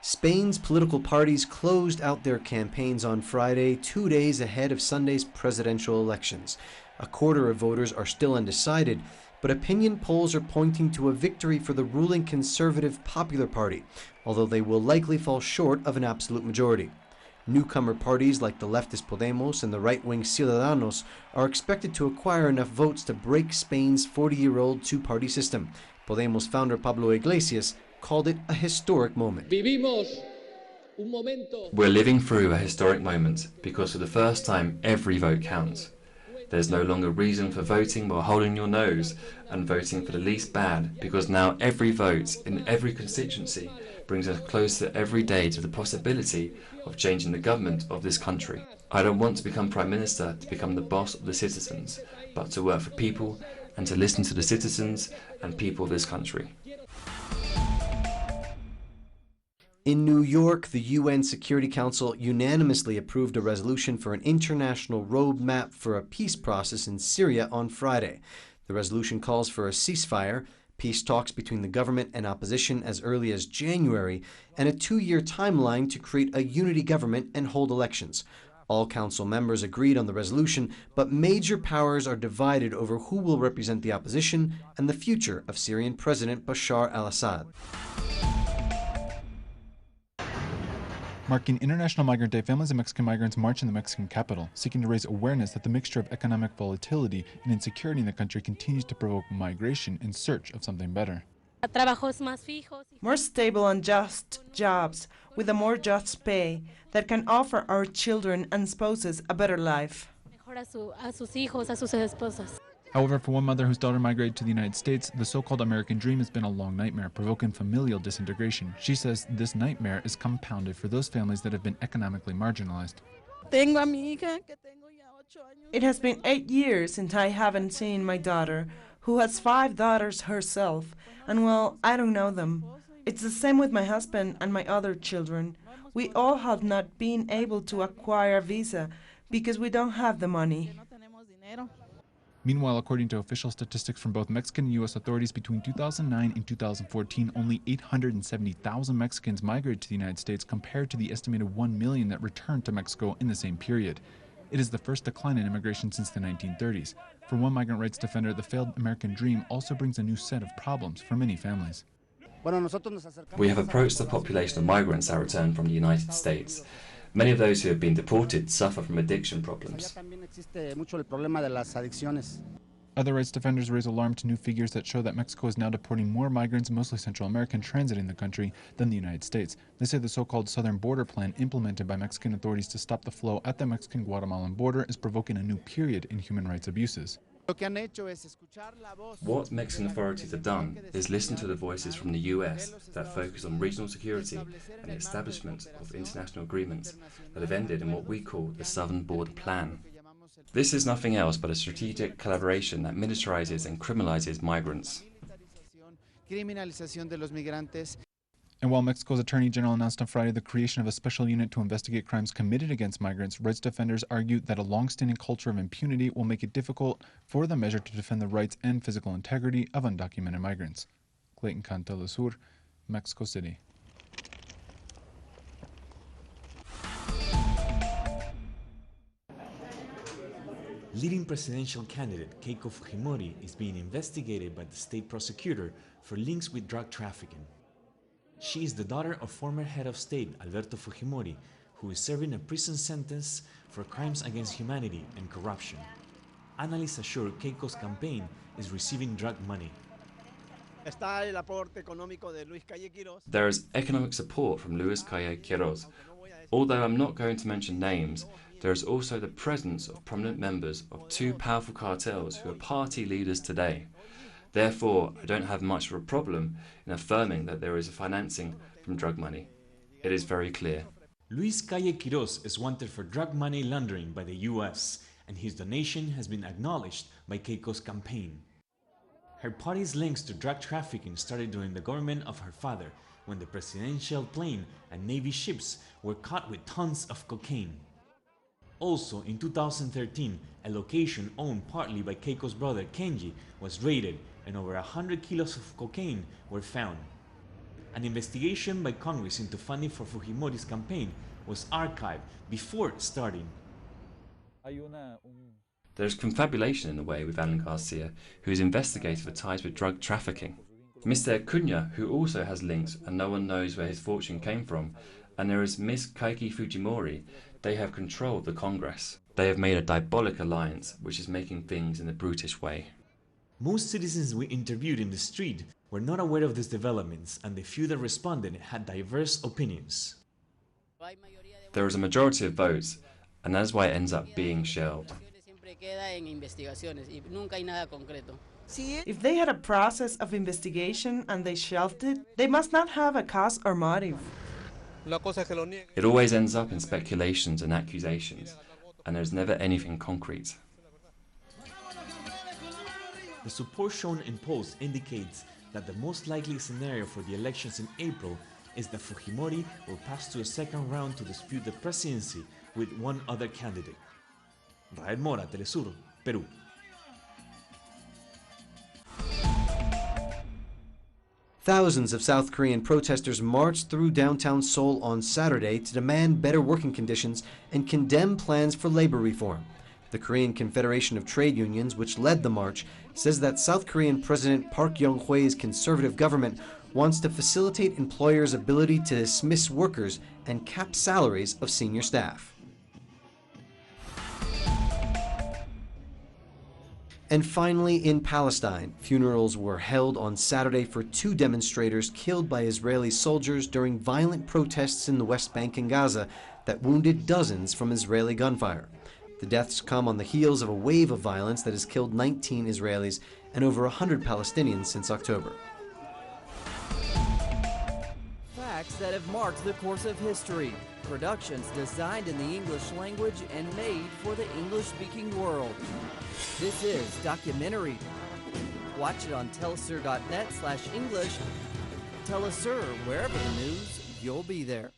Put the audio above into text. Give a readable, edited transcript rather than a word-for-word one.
Spain's political parties closed out their campaigns on Friday, 2 days ahead of Sunday's presidential elections. A quarter of voters are still undecided, but opinion polls are pointing to a victory for the ruling Conservative Popular Party, although they will likely fall short of an absolute majority. Newcomer parties like the leftist Podemos and the right-wing Ciudadanos are expected to acquire enough votes to break Spain's 40-year-old two-party system. Podemos founder Pablo Iglesias called it a historic moment. We're living through a historic moment because for the first time every vote counts. There's no longer reason for voting while holding your nose and voting for the least bad, because now every vote in every constituency brings us closer every day to the possibility of changing the government of this country. I don't want to become Prime Minister to become the boss of the citizens, but to work for people and to listen to the citizens and people of this country. In New York, the UN Security Council unanimously approved a resolution for an international roadmap for a peace process in Syria on Friday. The resolution calls for a ceasefire, peace talks between the government and opposition as early as January, and a 2-year timeline to create a unity government and hold elections. All council members agreed on the resolution, but major powers are divided over who will represent the opposition and the future of Syrian President Bashar al-Assad. Marking International Migrant Day, families of Mexican migrants march in the Mexican capital, seeking to raise awareness that the mixture of economic volatility and insecurity in the country continues to provoke migration in search of something better. More stable and just jobs with a more just pay that can offer our children and spouses a better life. However, for one mother whose daughter migrated to the United States, the so-called American dream has been a long nightmare, provoking familial disintegration. She says this nightmare is compounded for those families that have been economically marginalized. It has been 8 years since I haven't seen my daughter, who has 5 daughters herself, and well, I don't know them. It's the same with my husband and my other children. We all have not been able to acquire a visa because we don't have the money. Meanwhile, according to official statistics from both Mexican and U.S. authorities, between 2009 and 2014, only 870,000 Mexicans migrated to the United States compared to the estimated 1 million that returned to Mexico in the same period. It is the first decline in immigration since the 1930s. For one migrant rights defender, the failed American dream also brings a new set of problems for many families. We have approached the population of migrants that return from the United States. Many of those who have been deported suffer from addiction problems. Other rights defenders raise alarm to new figures that show that Mexico is now deporting more migrants, mostly Central American, transiting the country than the United States. They say the so-called Southern Border Plan implemented by Mexican authorities to stop the flow at the Mexican-Guatemalan border is provoking a new period in human rights abuses. What Mexican authorities have done is listen to the voices from the US that focus on regional security and the establishment of international agreements that have ended in what we call the Southern Border Plan. This is nothing else but a strategic collaboration that militarizes and criminalizes migrants. And while Mexico's Attorney General announced on Friday the creation of a special unit to investigate crimes committed against migrants, rights defenders argued that a long-standing culture of impunity will make it difficult for the measure to defend the rights and physical integrity of undocumented migrants. Clayton Can, Telesur, Mexico City. Leading presidential candidate Keiko Fujimori is being investigated by the state prosecutor for links with drug trafficking. She is the daughter of former head of state Alberto Fujimori, who is serving a prison sentence for crimes against humanity and corruption. Analysts assure Keiko's campaign is receiving drug money. There is economic support from Luis Calle Quiroz. Although I'm not going to mention names, there is also the presence of prominent members of 2 powerful cartels who are party leaders today. Therefore, I don't have much of a problem in affirming that there is a financing from drug money. It is very clear. Luis Calle Quiroz is wanted for drug money laundering by the US, and his donation has been acknowledged by Keiko's campaign. Her party's links to drug trafficking started during the government of her father, when the presidential plane and Navy ships were caught with tons of cocaine. Also, in 2013, a location owned partly by Keiko's brother Kenji was raided and over 100 kilos of cocaine were found. An investigation by Congress into funding for Fujimori's campaign was archived before starting. There is confabulation in the way with Alan Garcia, who is investigated for ties with drug trafficking. Mr. Cunha, who also has links and no one knows where his fortune came from, and there is Miss Kaiki Fujimori. They have controlled the Congress. They have made a diabolic alliance, which is making things in a brutish way. Most citizens we interviewed in the street were not aware of these developments, and the few that responded had diverse opinions. There is a majority of votes, and that is why it ends up being shelved. If they had a process of investigation and they shelved it, they must not have a cause or motive. It always ends up in speculations and accusations, and there is never anything concrete. The support shown in polls indicates that the most likely scenario for the elections in April is that Fujimori will pass to a second round to dispute the presidency with one other candidate. Rael Mora, Telesur, Peru. Thousands of South Korean protesters marched through downtown Seoul on Saturday to demand better working conditions and condemn plans for labor reform. The Korean Confederation of Trade Unions, which led the march, says that South Korean President Park Young-hwae's conservative government wants to facilitate employers' ability to dismiss workers and cap salaries of senior staff. And finally, in Palestine, funerals were held on Saturday for 2 demonstrators killed by Israeli soldiers during violent protests in the West Bank and Gaza that wounded dozens from Israeli gunfire. The deaths come on the heels of a wave of violence that has killed 19 Israelis and over 100 Palestinians since October. Facts that have marked the course of history. Productions designed in the English language and made for the English-speaking world. This is Documentary. Watch it on telesur.net/English. Telesur, wherever the news, you'll be there.